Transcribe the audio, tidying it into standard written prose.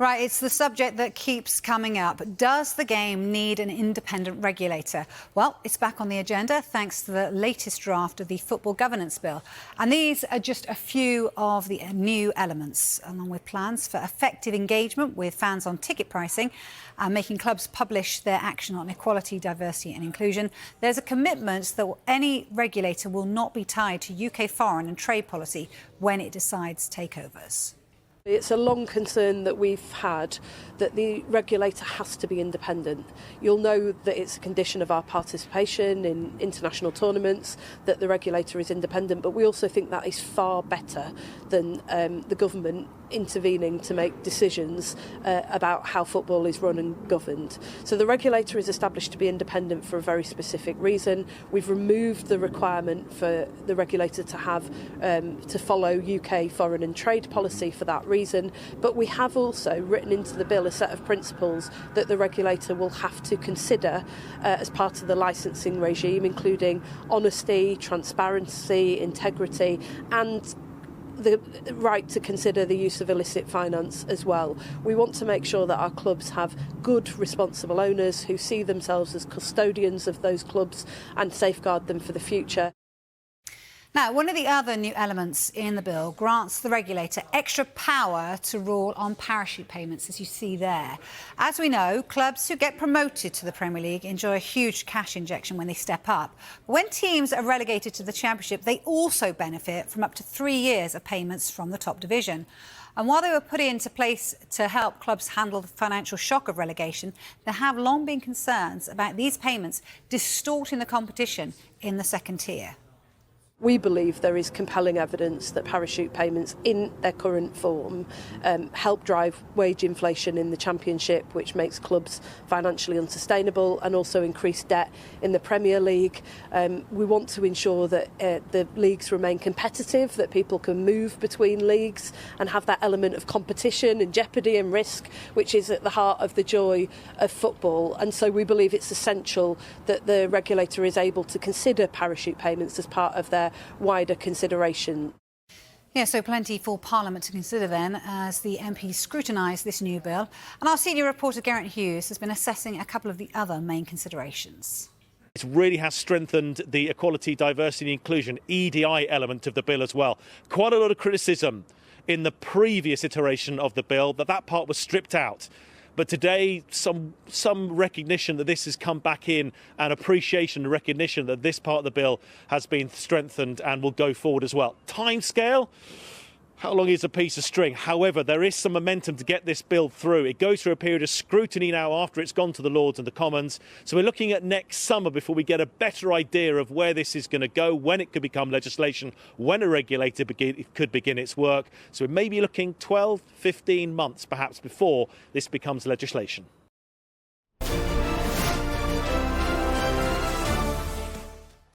Right, it's the subject that keeps coming up. Does the game need an independent regulator? Well, it's back on the agenda thanks to the latest draft of the Football Governance Bill. And these are just a few of the new elements, along with plans for effective engagement with fans on ticket pricing and making clubs publish their action on equality, diversity and inclusion. There's a commitment that any regulator will not be tied to UK foreign and trade policy when it decides takeovers. It's a long concern that we've had that the regulator has to be independent. You'll know that it's a condition of our participation in international tournaments that the regulator is independent, but we also think that is far better than the government intervening to make decisions about how football is run and governed. So the regulator is established to be independent for a very specific reason. We've removed the requirement for the regulator to have to follow UK foreign and trade policy for that reason, but we have also written into the bill a set of principles that the regulator will have to consider as part of the licensing regime, including honesty, transparency, integrity and the right to consider the use of illicit finance as well. We want to make sure that our clubs have good, responsible owners who see themselves as custodians of those clubs and safeguard them for the future. Now, one of the other new elements in the bill grants the regulator extra power to rule on parachute payments, as you see there. As we know, clubs who get promoted to the Premier League enjoy a huge cash injection when they step up. When teams are relegated to the Championship, they also benefit from up to 3 years of payments from the top division. And while they were put into place to help clubs handle the financial shock of relegation, there have long been concerns about these payments distorting the competition in the second tier. We believe there is compelling evidence that parachute payments in their current form help drive wage inflation in the Championship, which makes clubs financially unsustainable and also increase debt in the Premier League. We want to ensure that the leagues remain competitive, that people can move between leagues and have that element of competition and jeopardy and risk, which is at the heart of the joy of football. And so we believe it's essential that the regulator is able to consider parachute payments as part of their wider consideration. Yeah, so plenty for Parliament to consider then as the MPs scrutinise this new bill. And our senior reporter Geraint Hughes has been assessing a couple of the other main considerations. It really has strengthened the equality, diversity and inclusion, EDI element of the bill as well. Quite a lot of criticism in the previous iteration of the bill that part was stripped out. But today, some recognition that this has come back in and appreciation and recognition that this part of the bill has been strengthened and will go forward as well. Timescale? How long is a piece of string? However, there is some momentum to get this bill through. It goes through a period of scrutiny now after it's gone to the Lords and the Commons. So we're looking at next summer before we get a better idea of where this is going to go, when it could become legislation, when a regulator could begin its work. So we may be looking 12, 15 months perhaps before this becomes legislation.